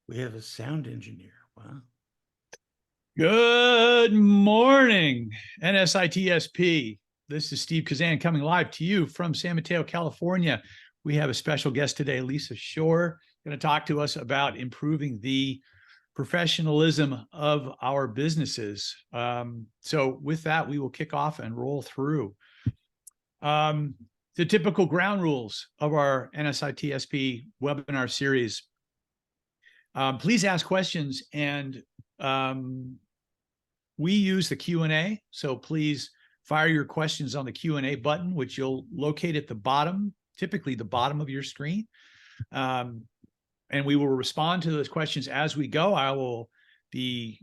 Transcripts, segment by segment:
We have a sound engineer. Wow. Good morning, NSITSP. This is Steve Kazan coming live to you from San Mateo, California. We have a special guest today, Lisa Shorr, going to talk to us about improving the professionalism of our businesses. So with that, we will kick off and roll through. The typical ground rules of our NSITSP webinar series. Please ask questions, and we use the Q&A, so please fire your questions on the Q&A button, which you'll locate at the bottom, typically the bottom of your screen. And we will respond to those questions as we go. I will be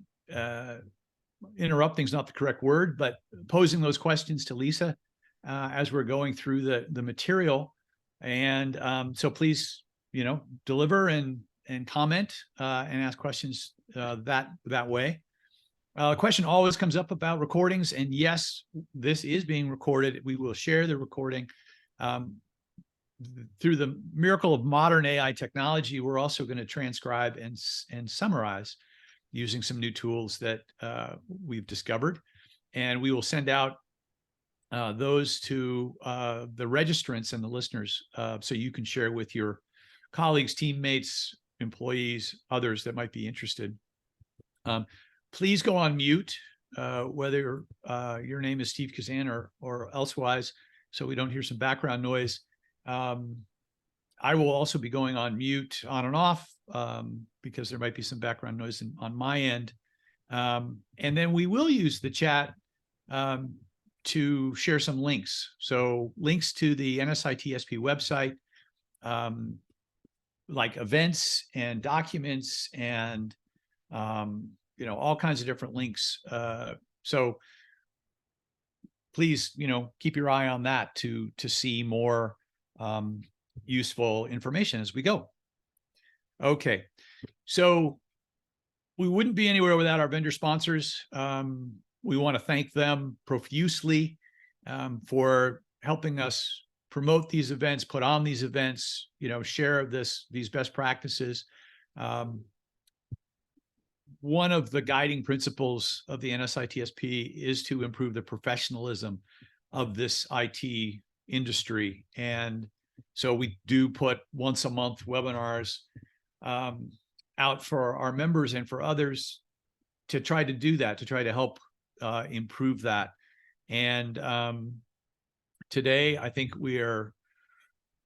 interrupting is not the correct word, but posing those questions to Lisa as we're going through the material. And so please, deliver and comment and ask questions that way. A question always comes up about recordings, and yes, this is being recorded. We will share the recording. Through the miracle of modern AI technology, we're also going to transcribe and summarize using some new tools that we've discovered. And we will send out those to the registrants and the listeners so you can share with your colleagues, teammates, employees, others that might be interested. Please go on mute, whether your name is Steve Kazan or elsewise, so we don't hear some background noise. I will also be going on mute on and off because there might be some background noise on my end. And then we will use the chat to share some links. So links to the NSITSP website, like events and documents and all kinds of different links. So please, keep your eye on that to see more useful information as we go. Okay, so we wouldn't be anywhere without our vendor sponsors. We want to thank them profusely for helping us promote these events, put on these events, share these best practices. One of the guiding principles of the NSITSP is to improve the professionalism of this IT industry. And so we do put once a month webinars out for our members and for others to try to do that, to try to help improve that. And today, I think we are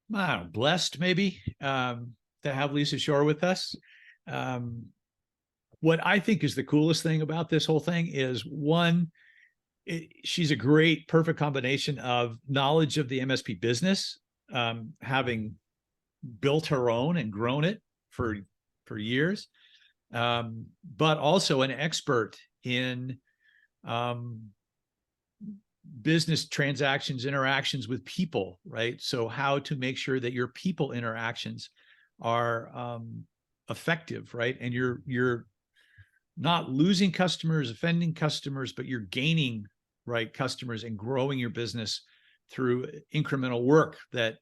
blessed maybe to have Lisa Shorr with us. What I think is the coolest thing about this whole thing is, one, she's a great, perfect combination of knowledge of the MSP business, having built her own and grown it for years, but also an expert in business transactions, interactions with people, right? So how to make sure that your people interactions are effective, right? And you're not losing customers, offending customers, but you're gaining customers and growing your business through incremental work that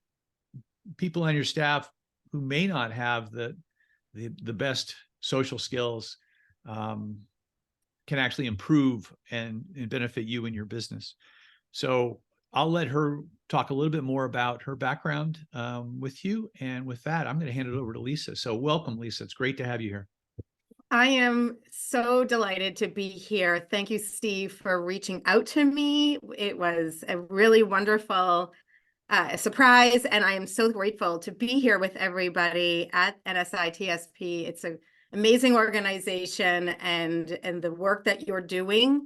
people on your staff who may not have the best social skills can actually improve and benefit you in your business. So I'll let her talk a little bit more about her background with you. And with that, I'm going to hand it over to Lisa. So welcome, Lisa. It's great to have you here. I am so delighted to be here. Thank you, Steve, for reaching out to me. It was a really wonderful surprise, and I am so grateful to be here with everybody at NSITSP. It's an amazing organization, and the work that you're doing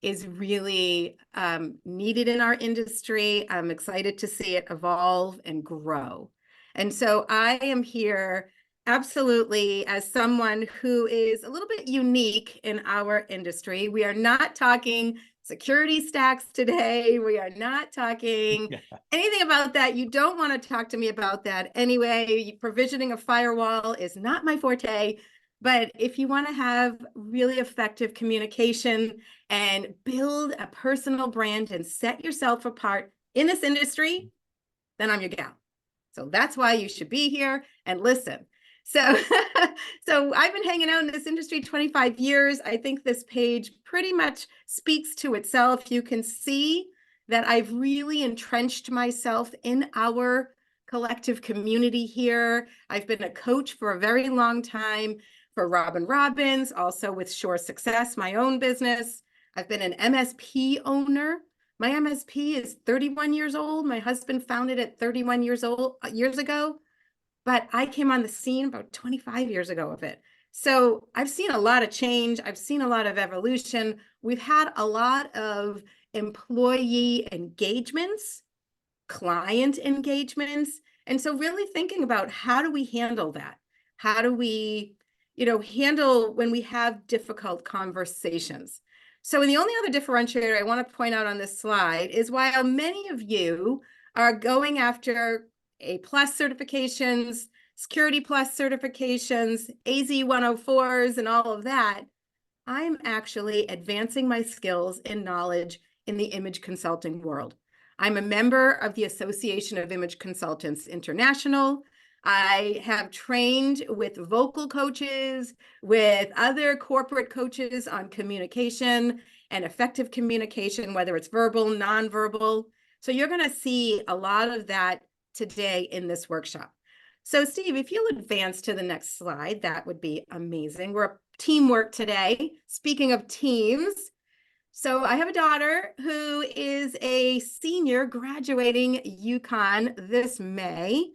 is really needed in our industry. I'm excited to see it evolve and grow. And so I am here absolutely as someone who is a little bit unique in our industry. We are not talking security stacks today. We are not talking anything about that. You don't want to talk to me about that anyway. Provisioning a firewall is not my forte. But if you want to have really effective communication and build a personal brand and set yourself apart in this industry, then I'm your gal. So that's why you should be here and listen. So, so I've been hanging out in this industry 25 years. I think this page pretty much speaks to itself. You can see that I've really entrenched myself in our collective community here. I've been a coach for a very long time for Robin Robbins, also with Shorr Success, my own business. I've been an MSP owner. My MSP is 31 years old. My husband founded it 31 years ago, but I came on the scene about 25 years ago of it. So I've seen a lot of change. I've seen a lot of evolution. We've had a lot of employee engagements, client engagements. And so really thinking about how do we handle that? How do we, handle when we have difficult conversations? So the only other differentiator I want to point out on this slide is while many of you are going after A+ certifications, Security Plus certifications, AZ 104s, and all of that, I'm actually advancing my skills and knowledge in the image consulting world. I'm a member of the Association of Image Consultants International. I have trained with vocal coaches, with other corporate coaches on communication and effective communication, whether it's verbal, nonverbal. So you're going to see a lot of that today in this workshop. So Steve, if you'll advance to the next slide, that would be amazing. We're teamwork today. Speaking of teams, so I have a daughter who is a senior graduating UConn this May.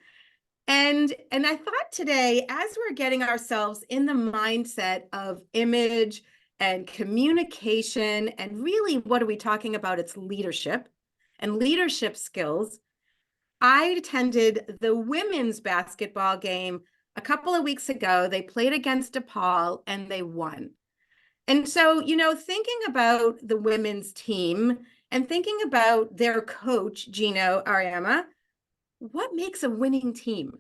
And I thought today, as we're getting ourselves in the mindset of image and communication, and really what are we talking about? It's leadership and leadership skills. I attended the women's basketball game a couple of weeks ago. They played against DePaul and they won. And so, thinking about the women's team and thinking about their coach, Gino Ariema, what makes a winning team?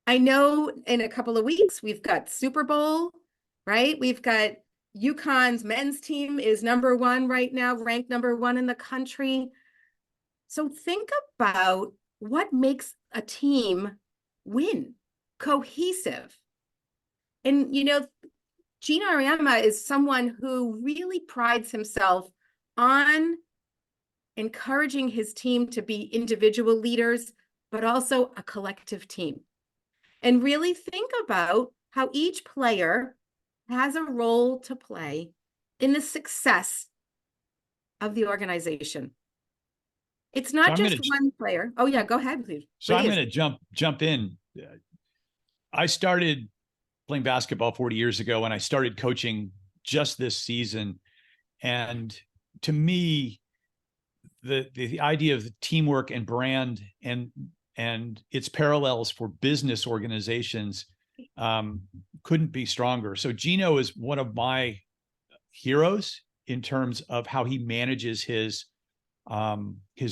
I know in a couple of weeks, we've got Super Bowl, right? We've got UConn's men's team is #1 right now, ranked #1 in the country. So think about what makes a team win, cohesive. And, Gino Ariema is someone who really prides himself on encouraging his team to be individual leaders, but also a collective team. And really think about how each player has a role to play in the success of the organization. It's not just one player. Oh yeah, go ahead, please. So I'm going to jump in. I started playing basketball 40 years ago, and I started coaching just this season. And to me, the idea of teamwork and brand and its parallels for business organizations couldn't be stronger. So Gino is one of my heroes in terms of how he manages his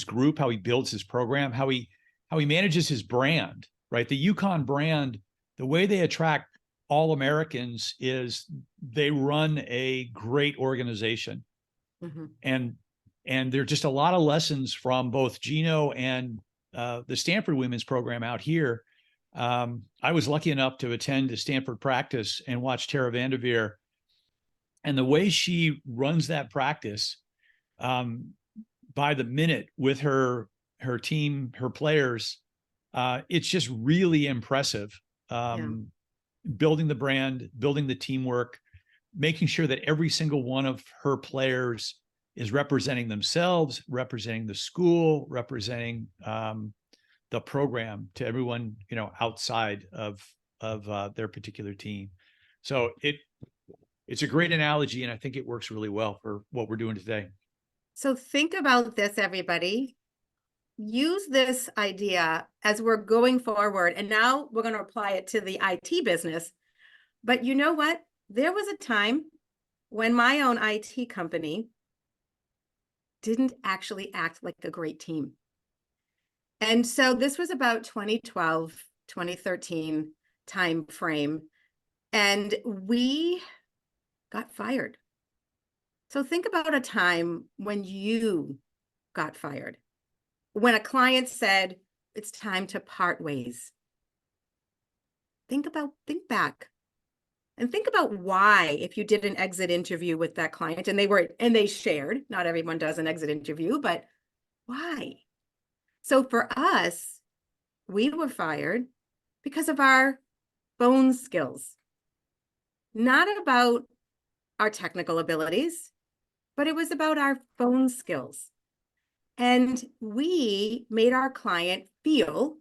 group, how he builds his program, how he manages his brand, right? The UConn brand, the way they attract all Americans is they run a great organization. Mm-hmm. And there are just a lot of lessons from both Gino and the Stanford women's program out here. I was lucky enough to attend a Stanford practice and watch Tara Vanderveer. And the way she runs that practice by the minute with her team, her players, it's just really impressive. Building the brand, building the teamwork, making sure that every single one of her players is representing themselves, representing the school, representing the program to everyone, outside of their particular team. So it's a great analogy, and I think it works really well for what we're doing today. So think about this, everybody. Use this idea as we're going forward, and now we're going to apply it to the IT business. But you know what? There was a time when my own IT company didn't actually act like a great team. And so this was about 2012, 2013 time frame, and we got fired. So think about a time when you got fired, when a client said, it's time to part ways. think back and think about why, if you did an exit interview with that client and they shared, not everyone does an exit interview, but why? So for us, we were fired because of our phone skills, not about our technical abilities, but it was about our phone skills. And we made our client feel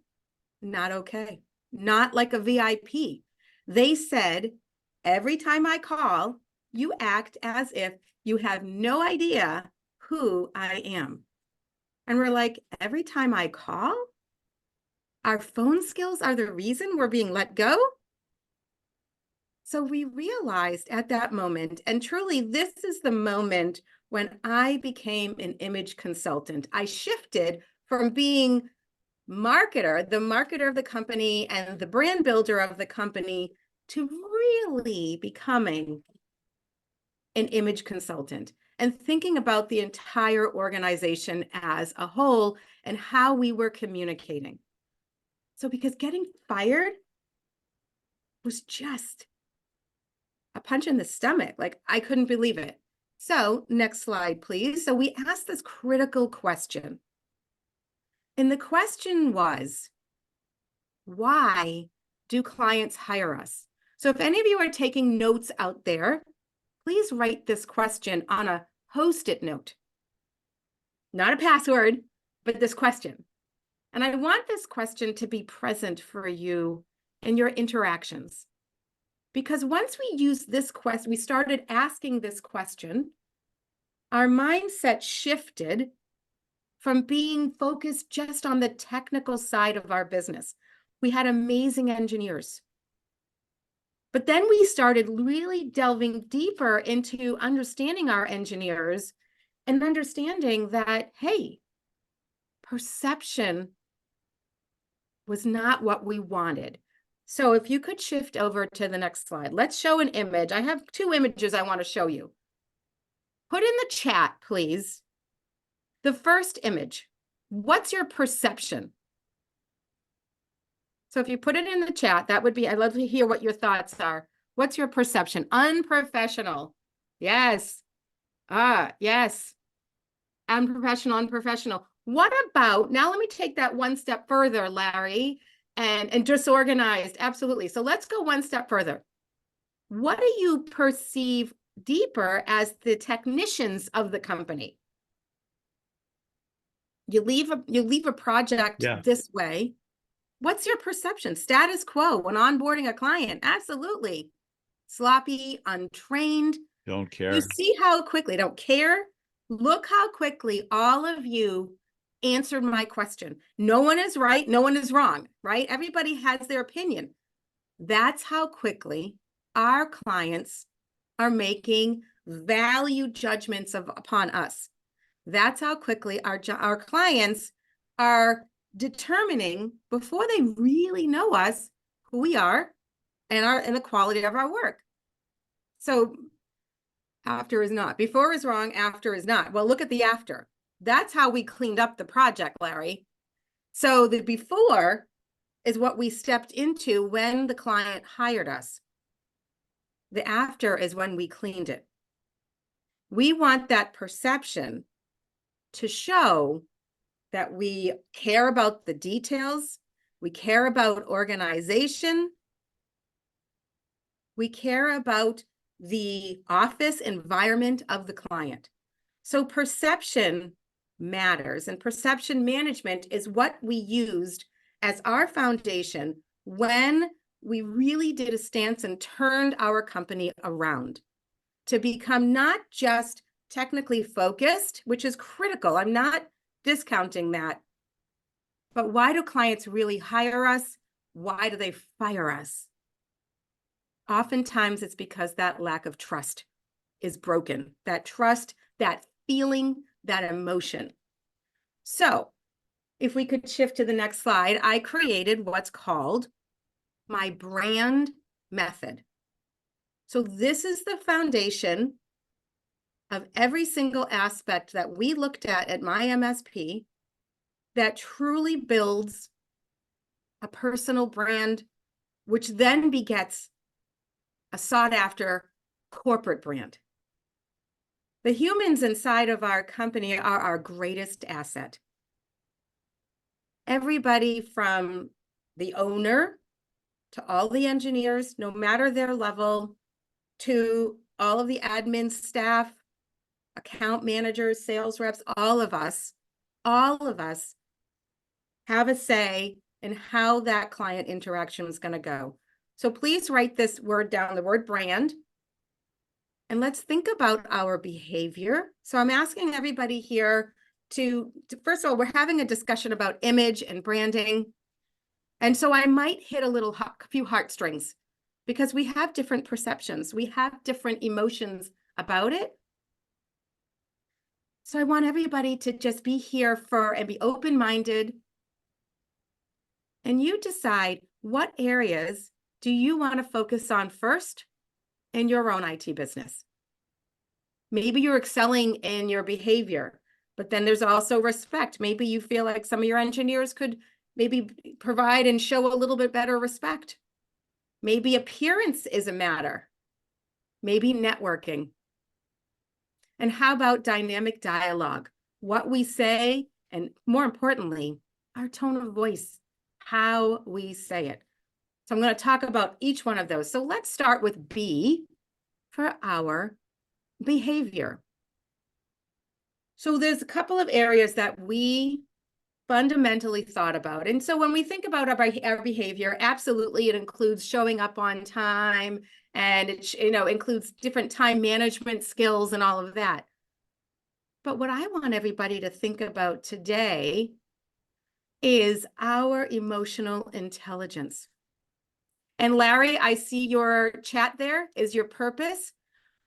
not okay, not like a VIP. They said, every time I call, you act as if you have no idea who I am. And we're like, every time I call, our phone skills are the reason we're being let go? So we realized at that moment, and truly this is the moment when I became an image consultant. I shifted from being the marketer of the company and the brand builder of the company, to really becoming an image consultant and thinking about the entire organization as a whole and how we were communicating. So because getting fired was just a punch in the stomach, like I couldn't believe it. So next slide, please. So we asked this critical question. And the question was, why do clients hire us? So if any of you are taking notes out there, please write this question on a Post-it note. Not a password, but this question. And I want this question to be present for you in your interactions. Because once we use this question, we started asking this question, our mindset shifted from being focused just on the technical side of our business. We had amazing engineers. But then we started really delving deeper into understanding our engineers and understanding that, hey, perception was not what we wanted. So if you could shift over to the next slide, let's show an image. I have 2 images I want to show you. Put in the chat, please. The first image, what's your perception? So if you put it in the chat, that would be, I'd love to hear what your thoughts are. What's your perception? Unprofessional. Yes. Yes. Unprofessional. What about, now let me take that one step further, Larry, and disorganized. Absolutely. So let's go one step further. What do you perceive deeper as the technicians of the company? You leave a project this way. What's your perception? Status quo when onboarding a client? Absolutely. Sloppy, untrained. Don't care. You see how quickly, don't care. Look how quickly all of you answered my question. No one is right. No one is wrong, right? Everybody has their opinion. That's how quickly our clients are making value judgments upon us. That's how quickly our clients are determining, before they really know us, who we are and the quality of our work. So after is not. Before is wrong, after is not. Well, look at the after. That's how we cleaned up the project, Larry. So the before is what we stepped into when the client hired us. The after is when we cleaned it. We want that perception to show that we care about the details, we care about organization, we care about the office environment of the client. So perception matters, and perception management is what we used as our foundation when we really did a stance and turned our company around to become not just technically focused, which is critical. I'm not discounting that. But why do clients really hire us? Why do they fire us? Oftentimes it's because that lack of trust is broken. That trust, that feeling, that emotion. So if we could shift to the next slide, I created what's called my brand method. So this is the foundation of every single aspect that we looked at my MSP that truly builds a personal brand which then begets a sought after corporate brand. The humans inside of our company are our greatest asset. Everybody from the owner to all the engineers, no matter their level, to all of the admin staff, account managers, sales reps, all of us have a say in how that client interaction is going to go. So please write this word down, the word brand, and let's think about our behavior. So I'm asking everybody here to first of all, we're having a discussion about image and branding. And so I might hit a few heartstrings because we have different perceptions. We have different emotions about it. So I want everybody to just be here and be open-minded. And you decide what areas do you want to focus on first in your own IT business. Maybe you're excelling in your behavior, but then there's also respect. Maybe you feel like some of your engineers could maybe provide and show a little bit better respect. Maybe appearance is a matter. Maybe networking. And how about dynamic dialogue? What we say, and more importantly, our tone of voice, how we say it. So I'm going to talk about each one of those. So let's start with B for our behavior. So there's a couple of areas that we fundamentally thought about. And so when we think about our behavior, absolutely, it includes showing up on time, and it includes different time management skills and all of that. But what I want everybody to think about today is our emotional intelligence. And Larry, I see your chat there. Is your purpose?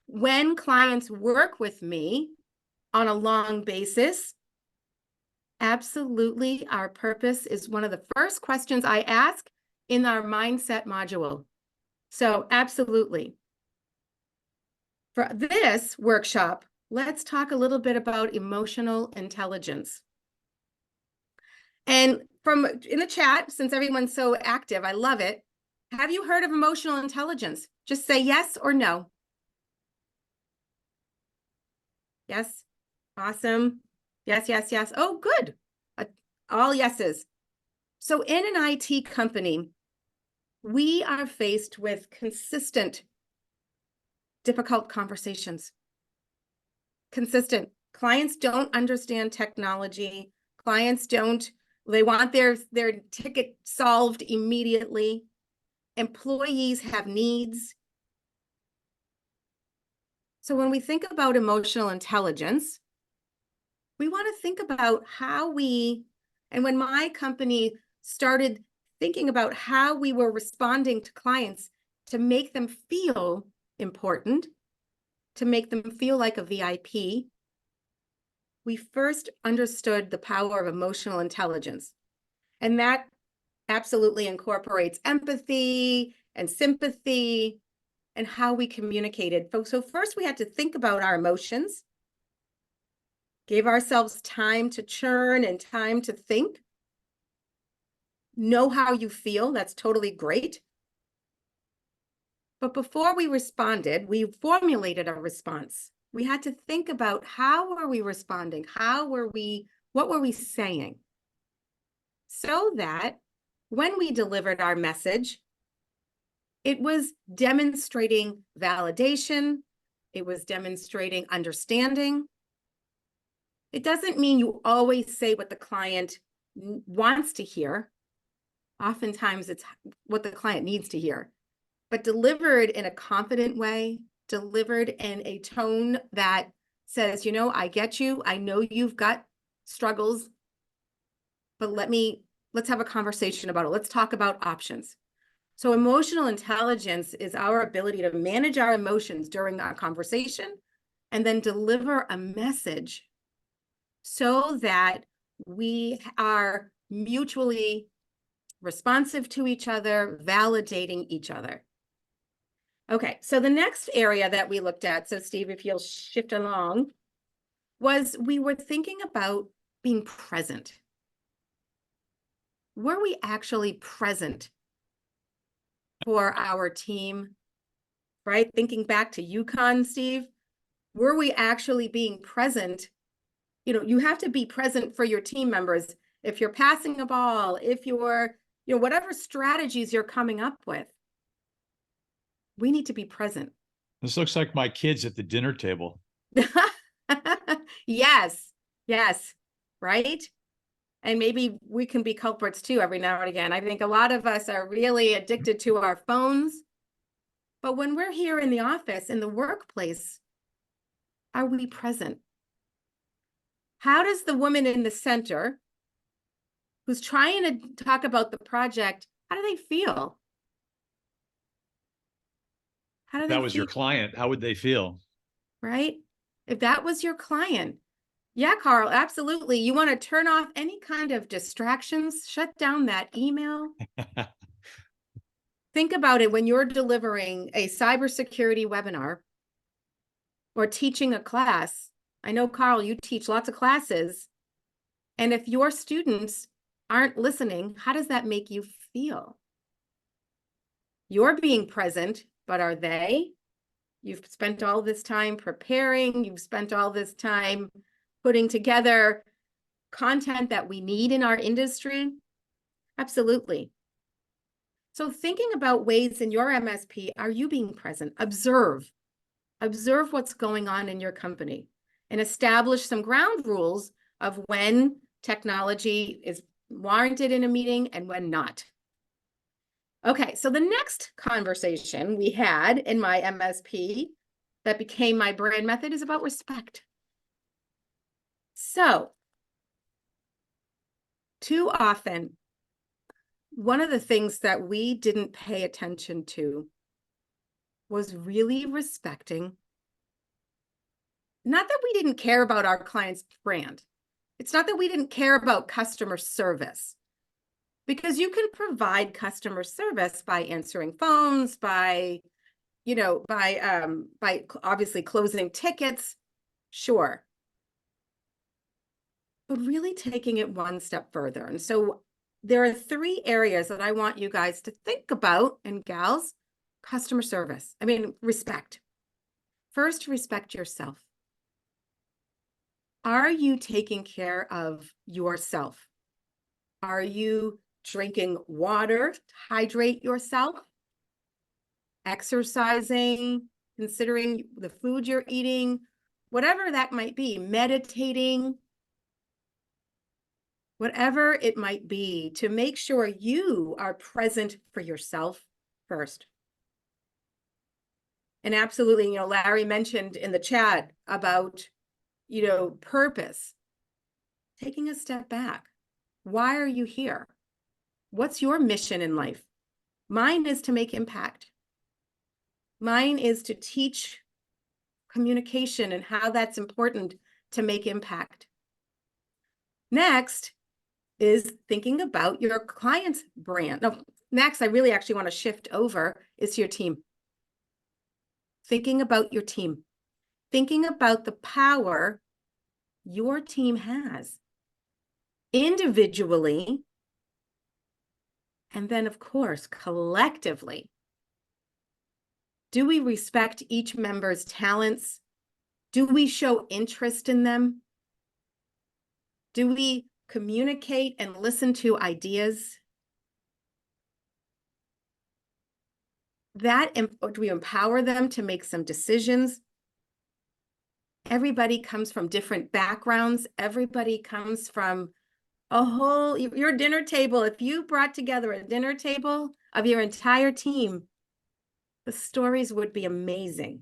When clients work with me on a long basis, absolutely, our purpose is one of the first questions I ask in our mindset module. So absolutely. For this workshop, let's talk a little bit about emotional intelligence. And in the chat, since everyone's so active, I love it. Have you heard of emotional intelligence? Just say yes or no. Yes. Awesome. Yes, yes, yes. Oh, good. All yeses. So in an IT company, we are faced with consistent, difficult conversations. Consistent. Clients don't understand technology. Clients they want their ticket solved immediately. Employees have needs. So when we think about emotional intelligence, we want to think about and when my company started thinking about how we were responding to clients to make them feel important, to make them feel like a VIP, we first understood the power of emotional intelligence. And that absolutely incorporates empathy and sympathy and how we communicated. So first we had to think about our emotions, gave ourselves time to churn and time to think. Know how you feel, that's totally great. But before we responded, we formulated a response. We had to think about how were we responding? What were we saying? So that when we delivered our message, it was demonstrating validation. It was demonstrating understanding. It doesn't mean you always say what the client wants to hear. Oftentimes it's what the client needs to hear, but delivered in a confident way, delivered in a tone that says, I get you. I know you've got struggles, but let's have a conversation about it. Let's talk about options. So emotional intelligence is our ability to manage our emotions during our conversation and then deliver a message so that we are mutually responsive to each other, validating each other. Okay, so the next area that we looked at, so Steve, if you'll shift along, was we were thinking about being present. Were we actually present for our team, right? Thinking back to UConn, Steve, were we actually being present? You know, you have to be present for your team members. If you're passing a ball, if you're, whatever strategies you're coming up with, we need to be present. This looks like my kids at the dinner table. Yes, yes, right? And maybe we can be culprits too every now and again. I think a lot of us are really addicted to our phones. But when we're here in the office, in the workplace, are we present? How does the woman in the center who's trying to talk about the project, how do they feel? How do If they that was your feel? client, how would they feel? Right? If that was your client, yeah, Carl, absolutely. You want to turn off any kind of distractions, shut down that email. Think about it when you're delivering a cybersecurity webinar or teaching a class. I know, Carl, you teach lots of classes. And if your students aren't listening, how does that make you feel? You're being present, but are they? You've spent all this time preparing. You've spent all this time putting together content that we need in our industry. Absolutely. So thinking about ways in your MSP, are you being present? Observe what's going on in your company and establish some ground rules of when technology is warranted in a meeting and when not. Okay, so the next conversation we had in my MSP that became my brand method is about respect. So, too often, one of the things that we didn't pay attention to was really respecting. Not that we didn't care about our client's brand. It's not that we didn't care about customer service, because you can provide customer service by answering phones, by obviously closing tickets, sure. But really taking it one step further. And so there are 3 areas that I want you guys to think about, and gals: customer service. Respect. First, respect yourself. Are you taking care of yourself? Are you drinking water to hydrate yourself? Exercising, considering the food you're eating, whatever that might be, meditating, whatever it might be, to make sure you are present for yourself first. And absolutely, Larry mentioned in the chat about, purpose. Taking a step back. Why are you here? What's your mission in life? Mine is to make impact. Mine is to teach communication and how that's important to make impact. Next is thinking about your client's brand. No, next, I really actually want to shift over is your team. Thinking about your team. Thinking about the power your team has individually, and then, of course, collectively. Do we respect each member's talents? Do we show interest in them? Do we communicate and listen to ideas? Do we empower them to make some decisions? Everybody comes from different backgrounds. Everybody comes from your dinner table. If you brought together a dinner table of your entire team, the stories would be amazing.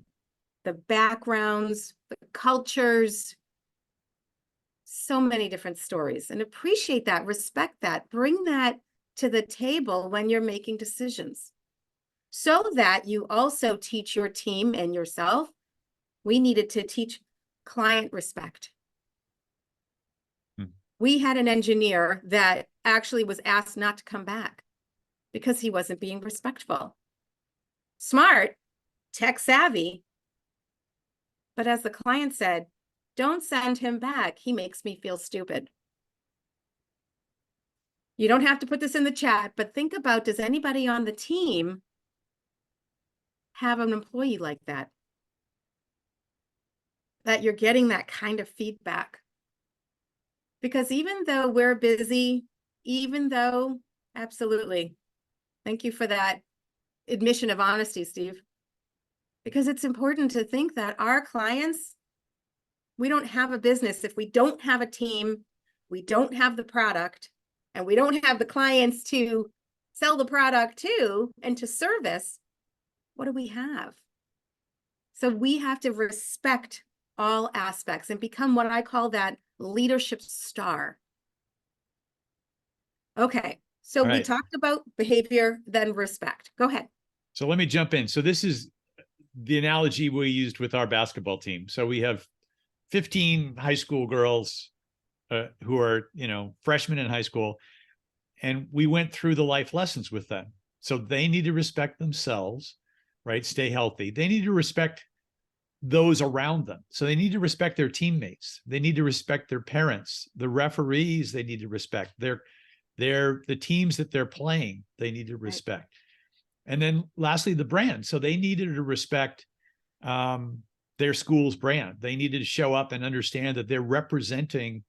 The backgrounds, the cultures, so many different stories. And appreciate that, respect that, bring that to the table when you're making decisions, so that you also teach your team and yourself. We needed to teach client respect. We had an engineer that actually was asked not to come back because he wasn't being respectful. Smart, tech savvy. But as the client said, don't send him back. He makes me feel stupid. You don't have to put this in the chat, but think about, does anybody on the team have an employee like that you're getting that kind of feedback. Because even though we're busy, absolutely, thank you for that admission of honesty, Steve, because it's important to think that our clients, we don't have a business if we don't have a team, we don't have the product, and we don't have the clients to sell the product to and to service. What do we have? So we have to respect all aspects and become what I call that leadership star. Okay, so we talked about behavior, then respect. Go ahead. So let me jump in. So this is the analogy we used with our basketball team. So we have 15 high school girls who are, freshmen in high school, and we went through the life lessons with them. So they need to respect themselves, right? Stay healthy. They need to respect those around them. So they need to respect their teammates. They need to respect their parents, the referees. They need to respect the teams that they're playing. They need to respect. Right. And then lastly, the brand. So they needed to respect their school's brand. They needed to show up and understand that they're representing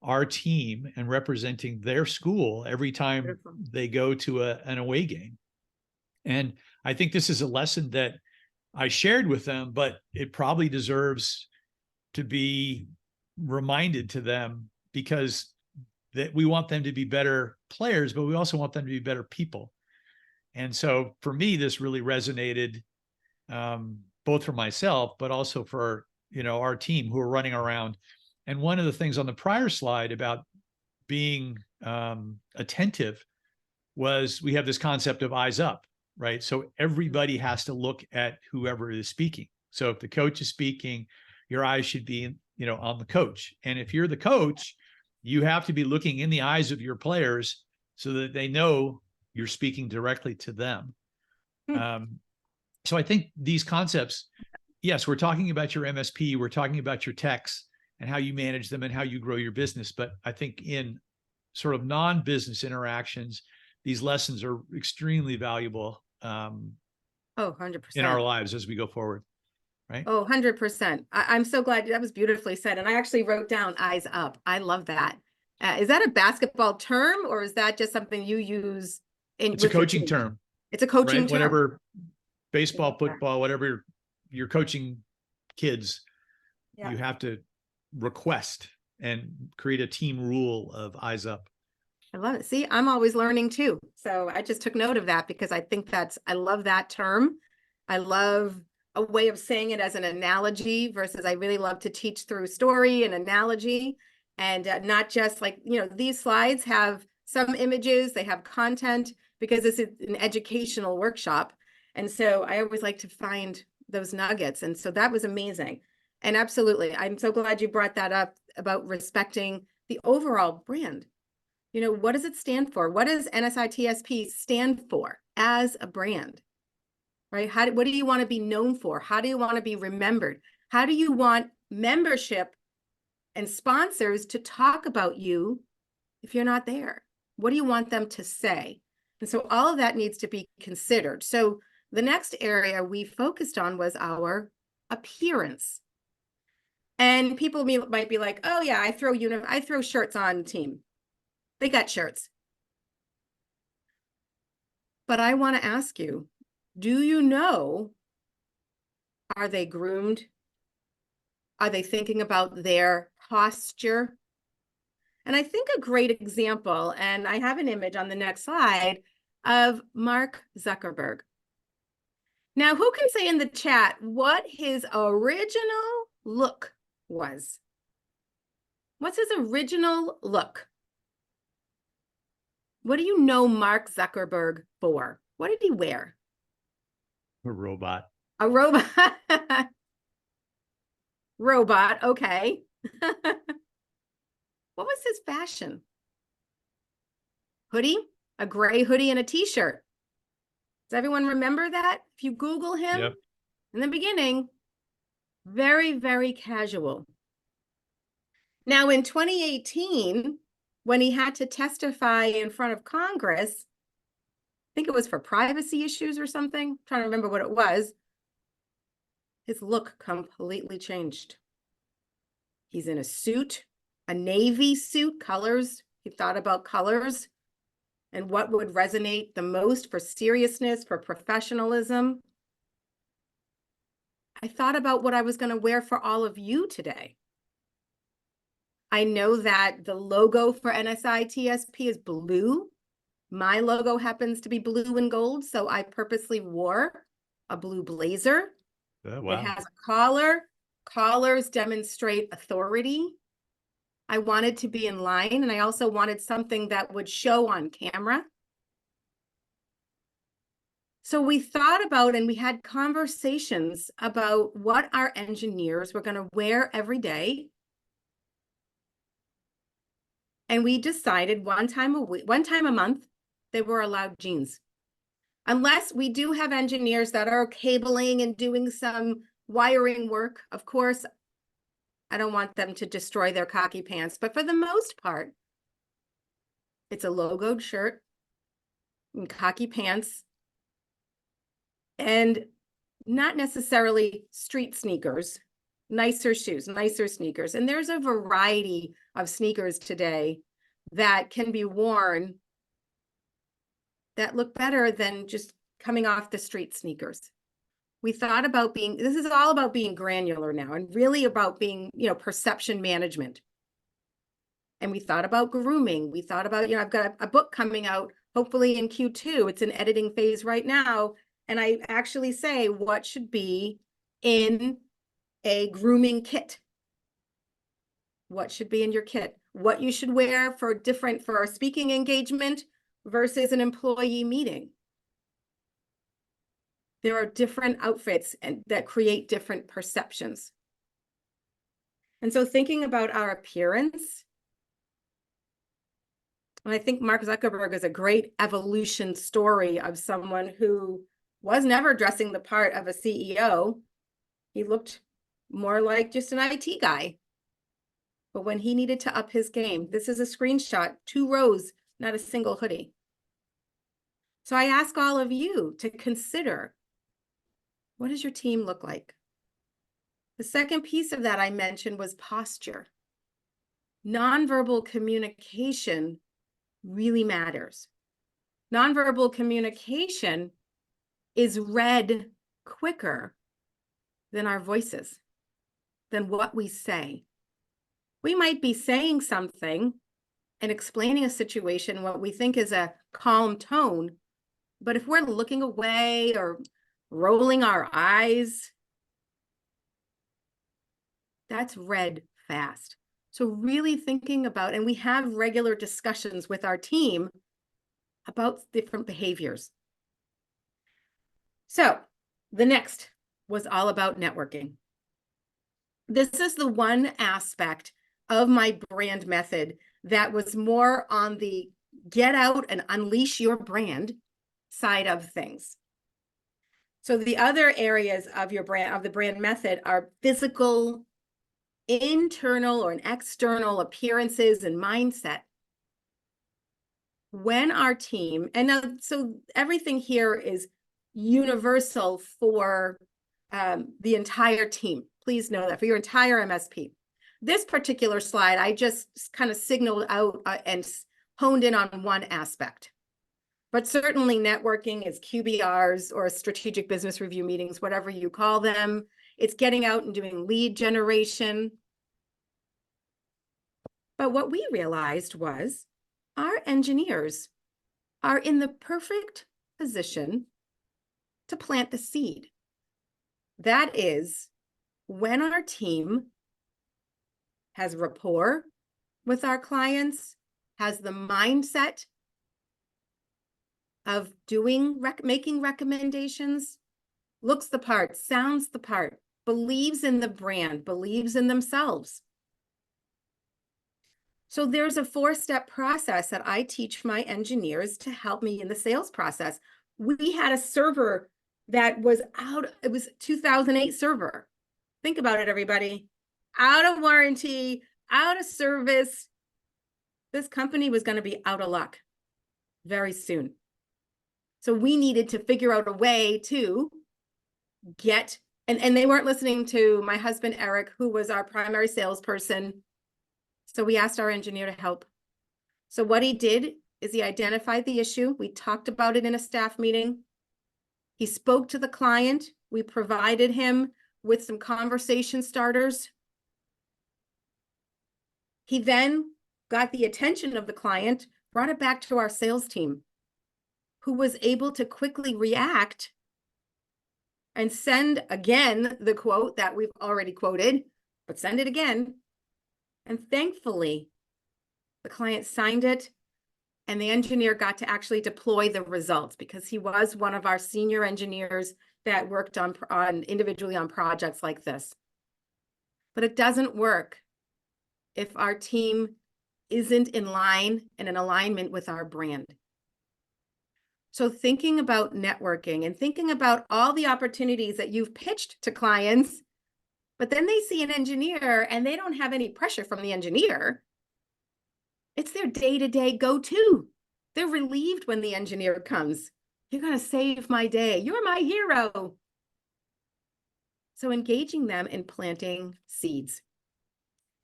our team and representing their school every time they go to an away game. And I think this is a lesson that I shared with them, but it probably deserves to be reminded to them, because that we want them to be better players, but we also want them to be better people. And so for me, this really resonated, both for myself, but also for, our team who are running around. And one of the things on the prior slide about being attentive was we have this concept of eyes up, right? So everybody has to look at whoever is speaking. So if the coach is speaking, your eyes should be, on the coach. And if you're the coach, you have to be looking in the eyes of your players so that they know you're speaking directly to them. So I think these concepts, yes, we're talking about your MSP, we're talking about your techs and how you manage them and how you grow your business. But I think in sort of non-business interactions, these lessons are extremely valuable 100% in our lives as we go forward. Right? 100%. I'm so glad that was beautifully said. And I actually wrote down eyes up. I love that. Is that a basketball term, or is that just something you use It's a coaching term. It's a coaching term. Whatever, baseball, football, whatever you're coaching kids, you have to request and create a team rule of eyes up. I love it. See, I'm always learning too. So I just took note of that because I think I love that term. I love a way of saying it as an analogy versus I really love to teach through story and analogy, and not just like, these slides have some images, they have content because this is an educational workshop. And so I always like to find those nuggets. And so that was amazing. And absolutely, I'm so glad you brought that up about respecting the overall brand. What does it stand for? What does NSITSP stand for as a brand? Right? What do you want to be known for? How do you want to be remembered? How do you want membership and sponsors to talk about you if you're not there? What do you want them to say? And so all of that needs to be considered. So the next area we focused on was our appearance. And people might be like, oh yeah, I throw shirts on the team. They got shirts. But I want to ask you, do you know, are they groomed? Are they thinking about their posture? And I think a great example, and I have an image on the next slide of Mark Zuckerberg. Now, who can say in the chat what his original look was? What's his original look? What do you know Mark Zuckerberg for? What did he wear? A robot. A robot. Robot, okay. What was his fashion? Hoodie, a gray hoodie and a t-shirt. Does everyone remember that? If you Google him in the beginning, very, very casual. Now in 2018, when he had to testify in front of Congress, I think it was for privacy issues or something, I'm trying to remember what it was. his look completely changed. He's in a suit, a navy suit, colors. He thought about colors and what would resonate the most for seriousness, for professionalism. I thought about what I was going to wear for all of you today. I know that the logo for NSITSP is blue. My logo happens to be blue and gold, so I purposely wore a blue blazer. Oh, It wow. has a collar. Collars demonstrate authority. I wanted to be in line, and I also wanted something that would show on camera. So we thought about and we had conversations about what our engineers were going to wear every day. And we decided one time a month, they were allowed jeans. Unless we do have engineers that are cabling and doing some wiring work. Of course, I don't want them to destroy their khaki pants, but for the most part, it's a logoed shirt and khaki pants and not necessarily street sneakers, nicer shoes, nicer sneakers. And there's a variety of sneakers today that can be worn that look better than just coming off the street sneakers. We thought about this is all about being granular now and really about being, perception management. And we thought about grooming. We thought about, I've got a book coming out, hopefully in Q2. It's in editing phase right now. And I actually say what should be in a grooming kit. What should be in your kit? What you should wear for a speaking engagement versus an employee meeting. There are different outfits that create different perceptions. And so thinking about our appearance, and I think Mark Zuckerberg is a great evolution story of someone who was never dressing the part of a CEO. He looked more like just an IT guy. But when he needed to up his game, this is a screenshot, 2 rows, not a single hoodie. So I ask all of you to consider, what does your team look like? The second piece of that I mentioned was posture. Nonverbal communication really matters. Nonverbal communication is read quicker than our voices, than what we say. We might be saying something and explaining a situation, what we think is a calm tone, but if we're looking away or rolling our eyes, that's read fast. So really thinking about, and we have regular discussions with our team about different behaviors. So the next was all about networking. This is the one aspect of my brand method that was more on the get out and unleash your brand side of things. So the other areas of your brand, of the brand method, are physical, internal or external appearances and mindset. When our team, and now, so everything here is universal for the entire team. Please know that for your entire MSP. This particular slide, I just kind of signaled out and honed in on one aspect. But certainly networking is QBRs or strategic business review meetings, whatever you call them. It's getting out and doing lead generation. But what we realized was our engineers are in the perfect position to plant the seed. That is, when our team has rapport with our clients, has the mindset of making recommendations, looks the part, sounds the part, believes in the brand, believes in themselves. So there's a 4-step process that I teach my engineers to help me in the sales process. We had a server that was it was 2008 server. Think about it, everybody. Out of warranty, out of service. This company was going to be out of luck very soon. So we needed to figure out a way to get And they weren't listening to my husband, Eric, who was our primary salesperson. So we asked our engineer to help. So what he did is he identified the issue. We talked about it in a staff meeting. He spoke to the client. We provided him with some conversation starters. He then got the attention of the client, brought it back to our sales team, who was able to quickly react and send again the quote that we've already quoted, but send it again. And thankfully, the client signed it, and the engineer got to actually deploy the results because he was one of our senior engineers that worked on individually on projects like this. But it doesn't work if our team isn't in line and in alignment with our brand. So thinking about networking and thinking about all the opportunities that you've pitched to clients, but then they see an engineer and they don't have any pressure from the engineer. It's their day-to-day go-to. They're relieved when the engineer comes. You're going to save my day. You're my hero. So engaging them in planting seeds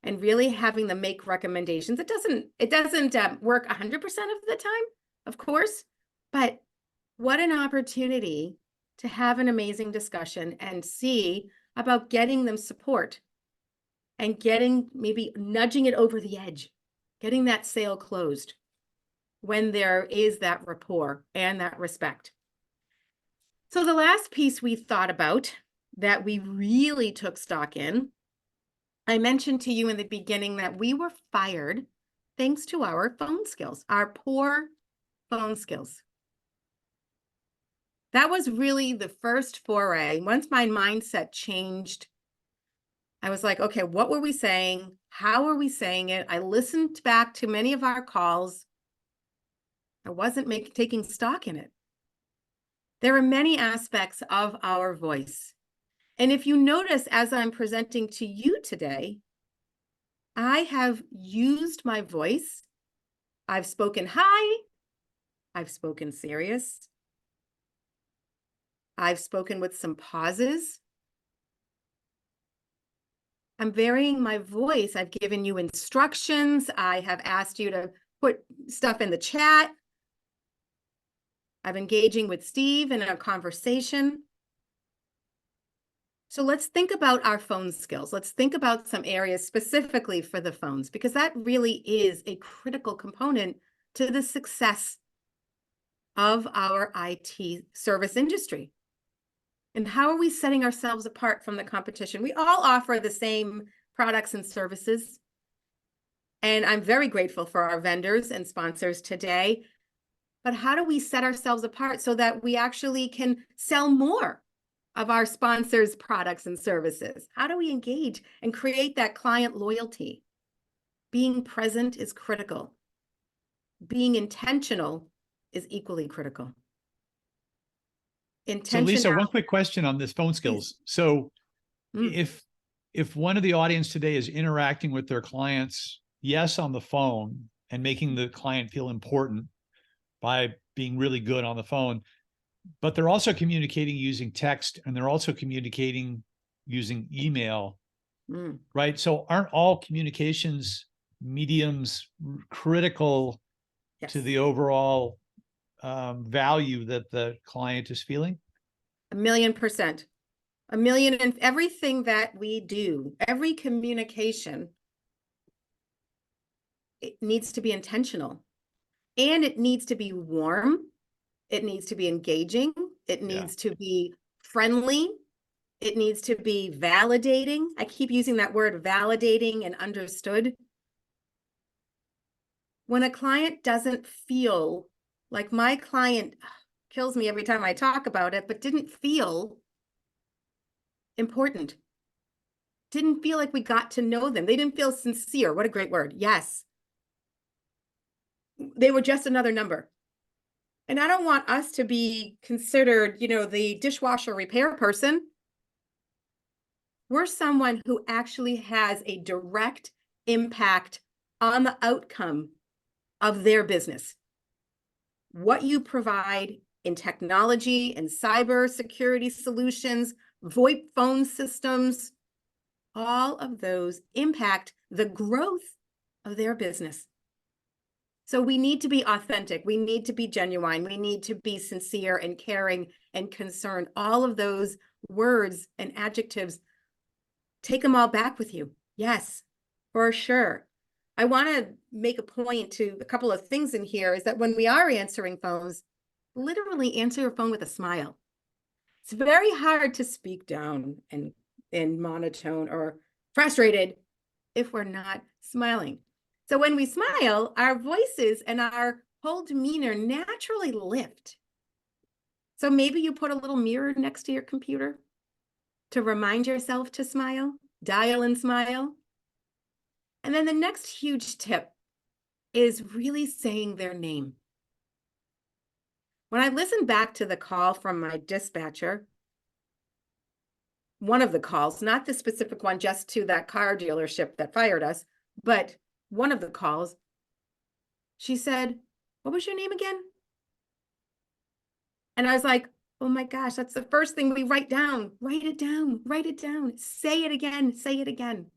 and really having them make recommendations. It doesn't work 100% of the time, of course, but what an opportunity to have an amazing discussion and see about getting them support and maybe nudging it over the edge, getting that sale closed when there is that rapport and that respect. So the last piece we thought about that we really took stock in, I mentioned to you in the beginning that we were fired thanks to our phone skills, our poor phone skills. That was really the first foray. Once my mindset changed, I was like, okay, what were we saying? How were we saying it? I listened back to many of our calls. I wasn't taking stock in it. There are many aspects of our voice. And if you notice, as I'm presenting to you today, I have used my voice. I've spoken high. I've spoken serious. I've spoken with some pauses. I'm varying my voice. I've given you instructions. I have asked you to put stuff in the chat. I'm engaging with Steve in a conversation. So let's think about our phone skills. Let's think about some areas specifically for the phones, because that really is a critical component to the success of our IT service industry. And how are we setting ourselves apart from the competition? We all offer the same products and services. And I'm very grateful for our vendors and sponsors today. But how do we set ourselves apart so that we actually can sell more of our sponsors' products and services? How do we engage and create that client loyalty? Being present is critical. Being intentional is equally critical. So Lisa, one quick question on this phone skills. So if one of the audience today is interacting with their clients, yes, on the phone and making the client feel important by being really good on the phone, but they're also communicating using text and they're also communicating using email, right? So aren't all communications mediums critical to the overall value that the client is feeling? 1,000,000%. 1,000,000, and everything that we do, every communication, it needs to be intentional and it needs to be warm. It needs to be engaging. It needs to be friendly. It needs to be validating. I keep using that word, validating and understood. When a client doesn't feel like, my client kills me every time I talk about it, but didn't feel important, didn't feel like we got to know them. They didn't feel sincere. What a great word. Yes. They were just another number. And I don't want us to be considered, the dishwasher repair person. We're someone who actually has a direct impact on the outcome of their business. What you provide in technology and cyber security solutions, VoIP phone systems. All of those impact the growth of their business. So we need to be authentic. We need to be genuine. We need to be sincere and caring and concerned. All of those words and adjectives, take them all back with you. Yes, for sure. I want to make a point to a couple of things in here is that when we are answering phones, literally answer your phone with a smile. It's very hard to speak down and in monotone or frustrated if we're not smiling. So when we smile, our voices and our whole demeanor naturally lift. So maybe you put a little mirror next to your computer to remind yourself to smile, dial and smile. And then the next huge tip is really saying their name. When I listened back to the call from my dispatcher, one of the calls, not the specific one, just to that car dealership that fired us, but one of the calls, she said, "What was your name again?" And I was like, oh my gosh, that's the first thing we write down. Write it down, write it down. Say it again, say it again.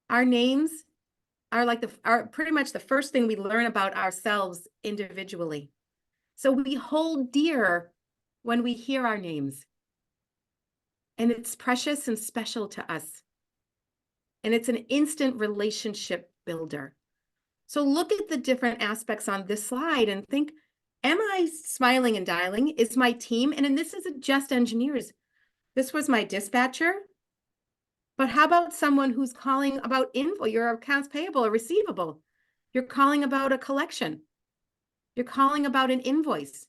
Our names are like are pretty much the first thing we learn about ourselves individually. So we hold dear when we hear our names. And it's precious and special to us. And it's an instant relationship builder. So look at the different aspects on this slide and think, am I smiling and dialing? Is my team, and this isn't just engineers. This was my dispatcher. But how about someone who's calling about your accounts payable or receivable? You're calling about a collection. You're calling about an invoice.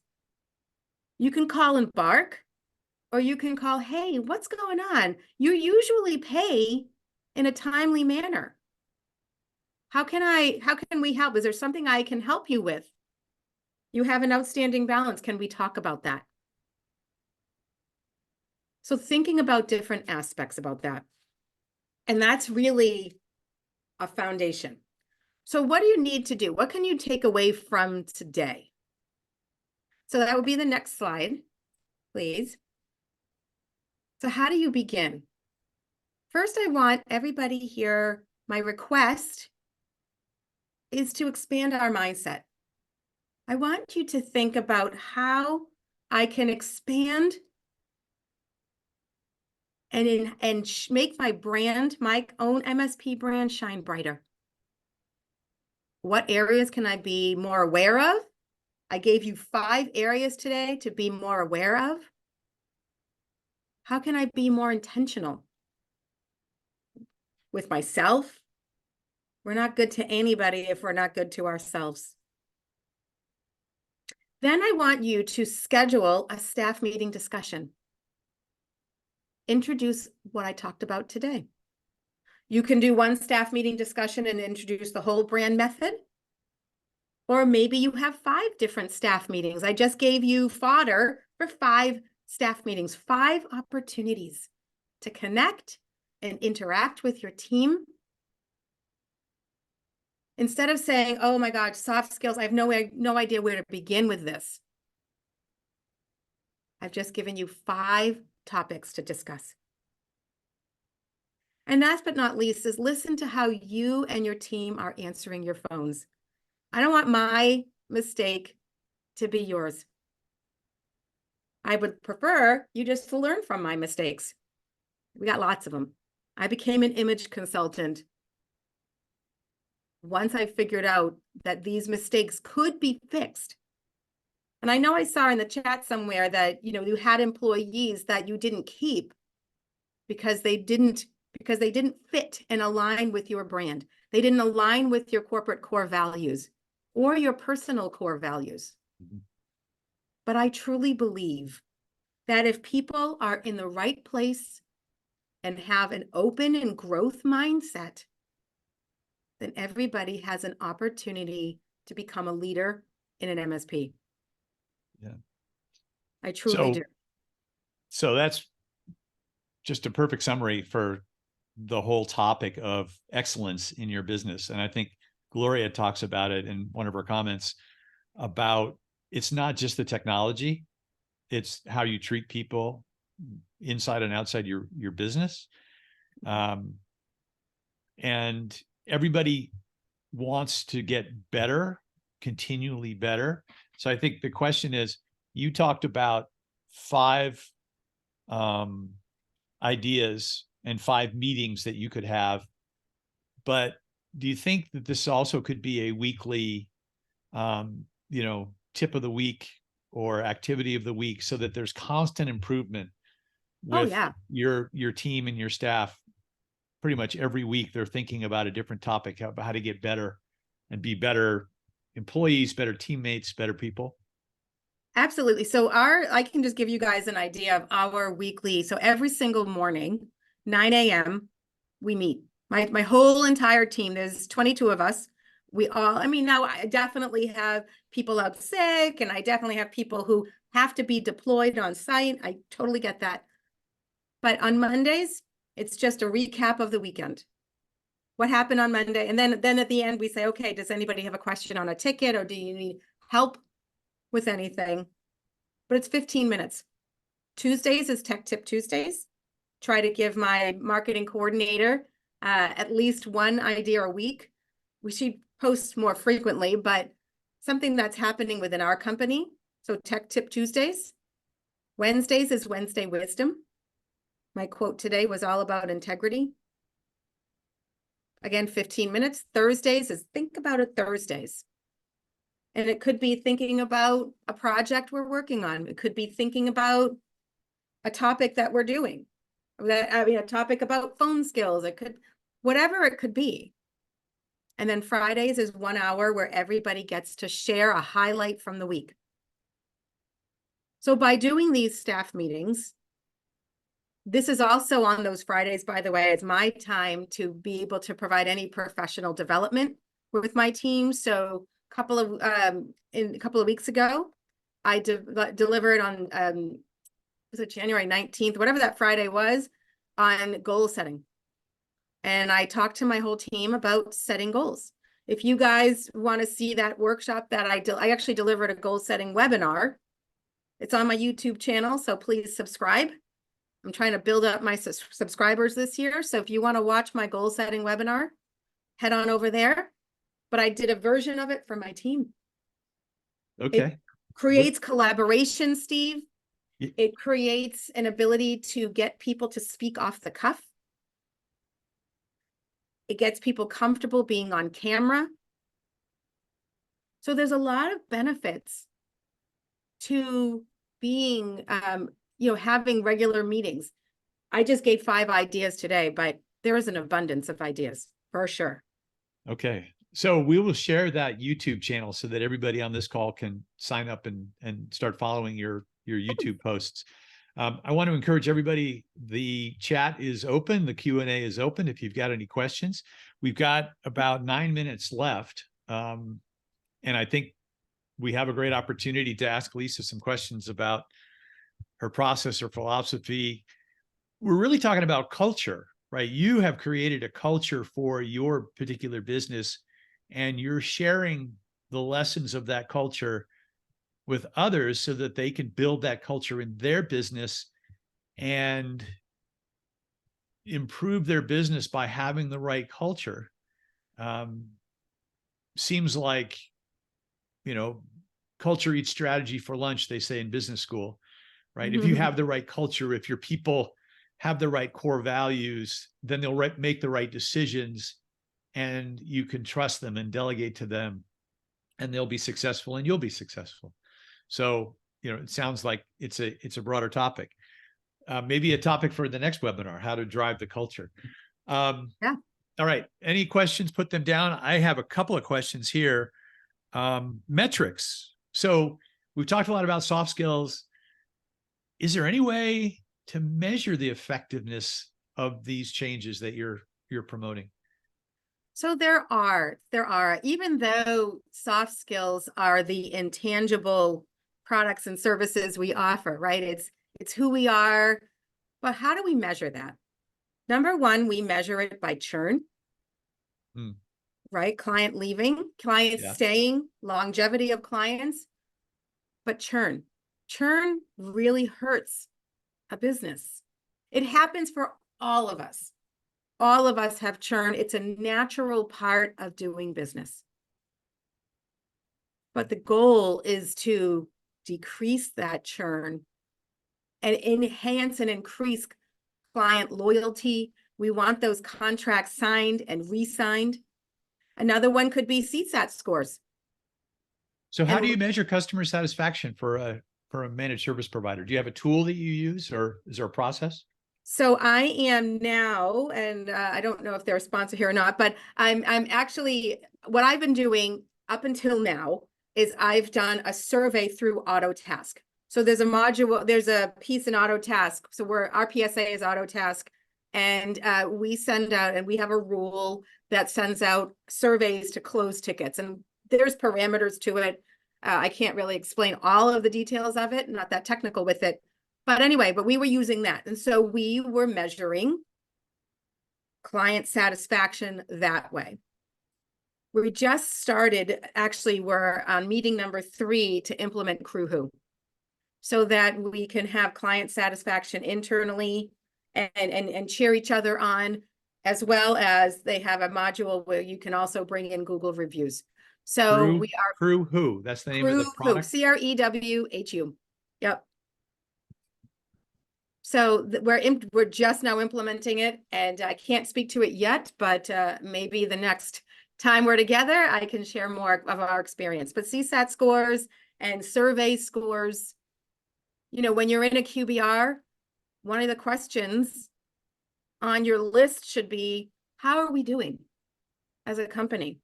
You can call and bark, or you can call, hey, what's going on? You usually pay in a timely manner. How can we help? Is there something I can help you with? You have an outstanding balance. Can we talk about that? So thinking about different aspects about that. And that's really a foundation. So what do you need to do? What can you take away from today? So that would be the next slide, please. So how do you begin? First, I want everybody here, my request is to expand our mindset. I want you to think about how I can expand and make my brand, my own MSP brand, shine brighter. What areas can I be more aware of? I gave you 5 areas today to be more aware of. How can I be more intentional with myself? We're not good to anybody if we're not good to ourselves. Then I want you to schedule a staff meeting discussion. Introduce what I talked about today. You can do one staff meeting discussion and introduce the whole brand method. Or maybe you have 5 different staff meetings. I just gave you fodder for 5 staff meetings, 5 opportunities to connect and interact with your team. Instead of saying, oh my God, soft skills, I have no idea where to begin with this. I've just given you 5 topics to discuss. And last but not least is listen to how you and your team are answering your phones. I don't want my mistake to be yours. I would prefer you just to learn from my mistakes. We got lots of them. I became an image consultant once I figured out that these mistakes could be fixed. And I know I saw in the chat somewhere that, you had employees that you didn't keep because they didn't fit and align with your brand. They didn't align with your corporate core values or your personal core values. Mm-hmm. But I truly believe that if people are in the right place and have an open and growth mindset, then everybody has an opportunity to become a leader in an MSP. Yeah. I truly do. So that's just a perfect summary for the whole topic of excellence in your business. And I think Gloria talks about it in one of her comments about it's not just the technology, it's how you treat people inside and outside your business. And everybody wants to get better, continually better. So I think the question is, you talked about 5 ideas and 5 meetings that you could have, but do you think that this also could be a weekly, tip of the week or activity of the week, so that there's constant improvement with your team and your staff? Pretty much every week they're thinking about a different topic, about how to get better and be better employees, better teammates, better people. Absolutely. So I can just give you guys an idea of our weekly. So every single morning, 9 a.m., we meet. My whole entire team, there's 22 of us. We all, I mean, now I definitely have people out sick, and I definitely have people who have to be deployed on site. I totally get that. But on Mondays, it's just a recap of the weekend. What happened on Monday? And then at the end, we say, okay, does anybody have a question on a ticket, or do you need help with anything? But it's 15 minutes. Tuesdays is Tech Tip Tuesdays. Try to give my marketing coordinator at least one idea a week. We should post more frequently, but something that's happening within our company. So Tech Tip Tuesdays. Wednesdays is Wednesday Wisdom. My quote today was all about integrity. Again, 15 minutes. Thursdays is Think About It Thursdays. And it could be thinking about a project we're working on. It could be thinking about a topic that we're doing. A topic about phone skills. It could, whatever it could be. And then Fridays is 1 hour where everybody gets to share a highlight from the week. So by doing these staff meetings, this is also on those Fridays, by the way, it's my time to be able to provide any professional development with my team. So a couple of weeks ago, I delivered on was it January 19th, whatever that Friday was, on goal setting. And I talked to my whole team about setting goals. If you guys want to see that workshop that I actually delivered a goal setting webinar, it's on my YouTube channel, so please subscribe. I'm trying to build up my subscribers this year. So if you want to watch my goal setting webinar, head on over there. But I did a version of it for my team. Okay. It creates collaboration, Steve. It creates an ability to get people to speak off the cuff. It gets people comfortable being on camera. So there's a lot of benefits to being, having regular meetings. I just gave 5 ideas today, but there is an abundance of ideas for sure. Okay. So we will share that YouTube channel so that everybody on this call can sign up and start following your YouTube posts. I want to encourage everybody. The chat is open. The Q&A is open. If you've got any questions, we've got about 9 minutes left. And I think we have a great opportunity to ask Lisa some questions about her process, her philosophy. We're really talking about culture, right? You have created a culture for your particular business, and you're sharing the lessons of that culture with others so that they can build that culture in their business and improve their business by having the right culture. Seems like, culture eats strategy for lunch, they say in business school, right? If you have the right culture, if your people have the right core values, then they'll make the right decisions, and you can trust them and delegate to them, and they'll be successful and you'll be successful. So, it sounds like it's a broader topic. Maybe a topic for the next webinar, how to drive the culture. Yeah. All right. Any questions, put them down. I have a couple of questions here. Metrics. So we've talked a lot about soft skills. Is there any way to measure the effectiveness of these changes that you're promoting? So there are, even though soft skills are the intangible products and services we offer, right? It's who we are, but how do we measure that? Number one, we measure it by churn, right? Client leaving, client staying, longevity of clients. But churn really hurts a business. It happens for all of us. All of us have churn. It's a natural part of doing business. But the goal is to decrease that churn and enhance and increase client loyalty. We want those contracts signed and re-signed. Another one could be CSAT scores. So how And- do you measure customer satisfaction for a managed service provider? Do you have a tool that you use, or is there a process? So I am now, and I don't know if they're a sponsor here or not, but I'm actually, what I've been doing up until now is I've done a survey through Autotask. So there's a module, there's a piece in Autotask. So our PSA is Autotask, and we send out, and we have a rule that sends out surveys to close tickets, and there's parameters to it. I can't really explain all of the details of it, not that technical with it. But anyway, we were using that. And so we were measuring client satisfaction that way. We just started, actually, we're on meeting number 3 to implement CrewWho, so that we can have client satisfaction internally and cheer each other on, as well as they have a module where you can also bring in Google reviews. So we are CrewWho. That's the name of the CrewWho, product. CrewWhu. Yep. So we're just now implementing it, and I can't speak to it yet, but maybe the next time we're together, I can share more of our experience. But CSAT scores and survey scores, you know, when you're in a QBR, one of the questions on your list should be, how are we doing as a company?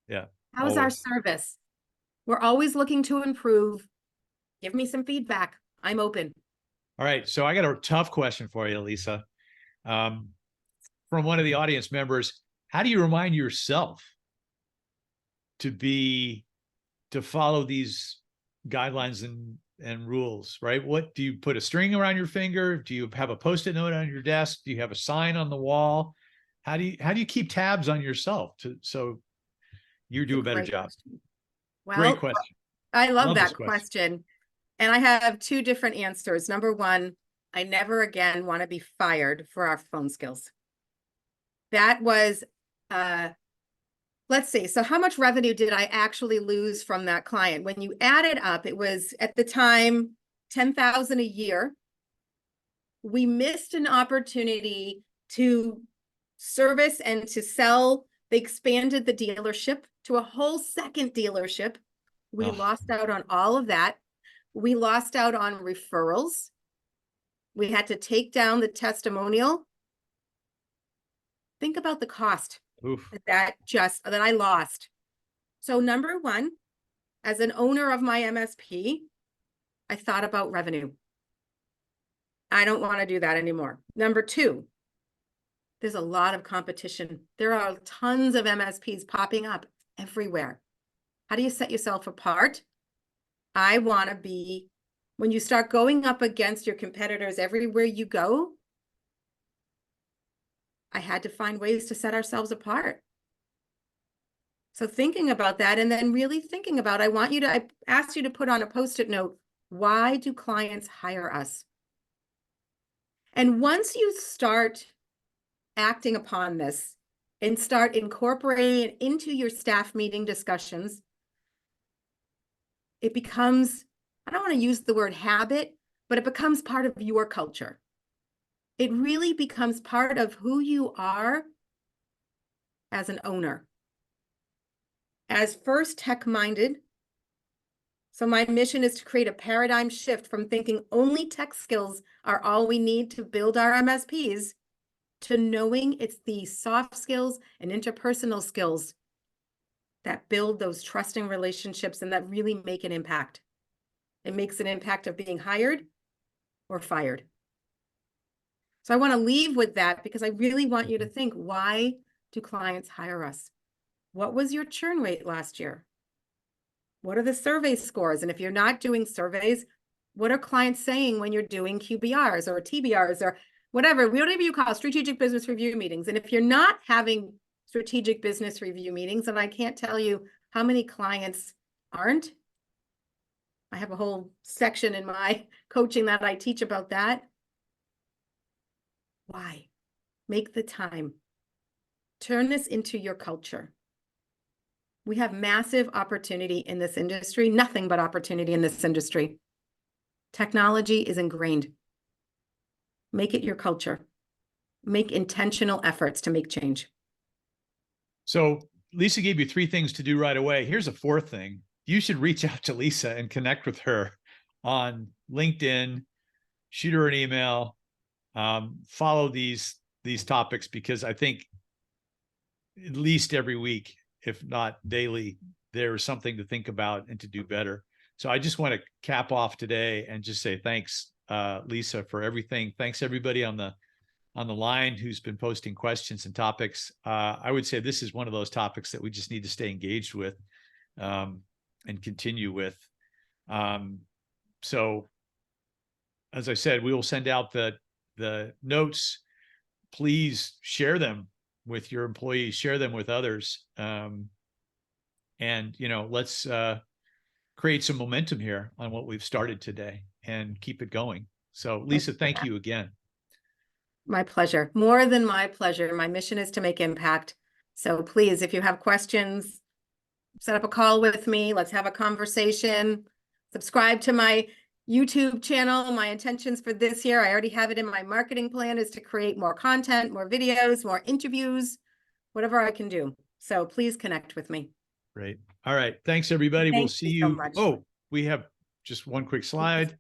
Yeah. How's our always. service? We're always looking to improve. Give me some feedback. I'm open. All right. So I got a tough question for you, Lisa. From one of the audience members, how do you remind yourself to follow these guidelines and rules, right? What do you put a string around your finger? Do you have a Post-it note on your desk? Do you have a sign on the wall? How do you keep tabs on yourself so you do a better Great job? question. Well, Great question. I love Love this that question. And I have 2 different answers. Number 1, I never again want to be fired for our phone skills. That was, let's see. So how much revenue did I actually lose from that client? When you add it up, it was at the time, $10,000 a year. We missed an opportunity to service and to sell. They expanded the dealership to a whole second dealership. We lost out on all of that. We lost out on referrals. We had to take down the testimonial. Think about the cost that I lost. So number 1, as an owner of my MSP, I thought about revenue. I don't want to do that anymore. Number 2, there's a lot of competition. There are tons of MSPs popping up everywhere. How do you set yourself apart? I want to be, when you start going up against your competitors everywhere you go, I had to find ways to set ourselves apart. So thinking about that, and then really thinking about, I asked you to put on a Post-it note, why do clients hire us? And once you start acting upon this and start incorporating it into your staff meeting discussions, it becomes, I don't want to use the word habit, but it becomes part of your culture. It really becomes part of who you are as an owner. As first tech-minded, so my mission is to create a paradigm shift from thinking only tech skills are all we need to build our MSPs to knowing it's the soft skills and interpersonal skills that build those trusting relationships and that really make an impact. It makes an impact of being hired or fired. So I want to leave with that because I really want you to think, why do clients hire us? What was your churn rate last year? What are the survey scores? And if you're not doing surveys, what are clients saying when you're doing QBRs or TBRs or whatever you call strategic business review meetings? And if you're not having strategic business review meetings, and I can't tell you how many clients aren't, I have a whole section in my coaching that I teach about that. Why? Make the time. Turn this into your culture. We have massive opportunity in this industry, nothing but opportunity in this industry. Technology is ingrained. Make it your culture. Make intentional efforts to make change. So Lisa gave you 3 things to do right away. Here's a 4th thing. You should reach out to Lisa and connect with her on LinkedIn, shoot her an email, follow these topics, because I think at least every week, if not daily, there is something to think about and to do better. So I just want to cap off today and just say thanks, Lisa, for everything. Thanks everybody on the line who's been posting questions and topics. I would say this is one of those topics that we just need to stay engaged with and continue with. So as I said, we will send out the notes. Please share them with your employees, share them with others. And, let's create some momentum here on what we've started today and keep it going. So Lisa, thank you again. My pleasure. More than my pleasure. My mission is to make impact. So please, if you have questions, set up a call with me. Let's have a conversation. Subscribe to my YouTube channel. My intentions for this year, I already have it in my marketing plan, is to create more content, more videos, more interviews, whatever I can do. So please connect with me. Great. All right. Thanks, everybody. We'll see you. So much. Oh, we have just one quick slide.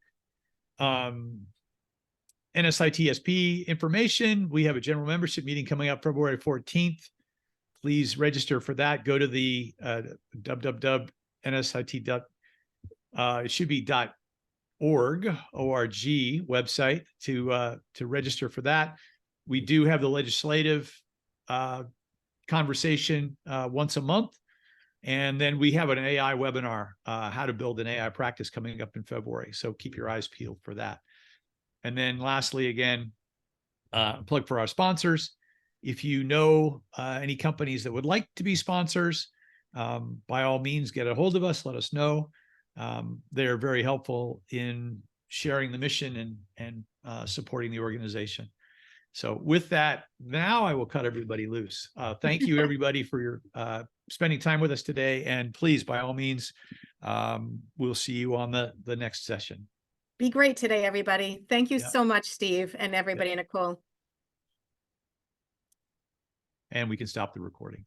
NSITSP information. We have a general membership meeting coming up February 14th. Please register for that. Go to the www.nsit. It should be .org website to register for that. We do have the legislative conversation once a month. And then we have an AI webinar, how to build an AI practice, coming up in February. So keep your eyes peeled for that. And then lastly, again, plug for our sponsors. If you know any companies that would like to be sponsors, by all means, get a hold of us. Let us know. They're very helpful in sharing the mission and supporting the organization. So with that, now I will cut everybody loose. Thank you, everybody, for your spending time with us today. And please, by all means, we'll see you on the next session. Be great today, everybody. Thank you so much, Steve, and everybody, Nicole. And we can stop the recording.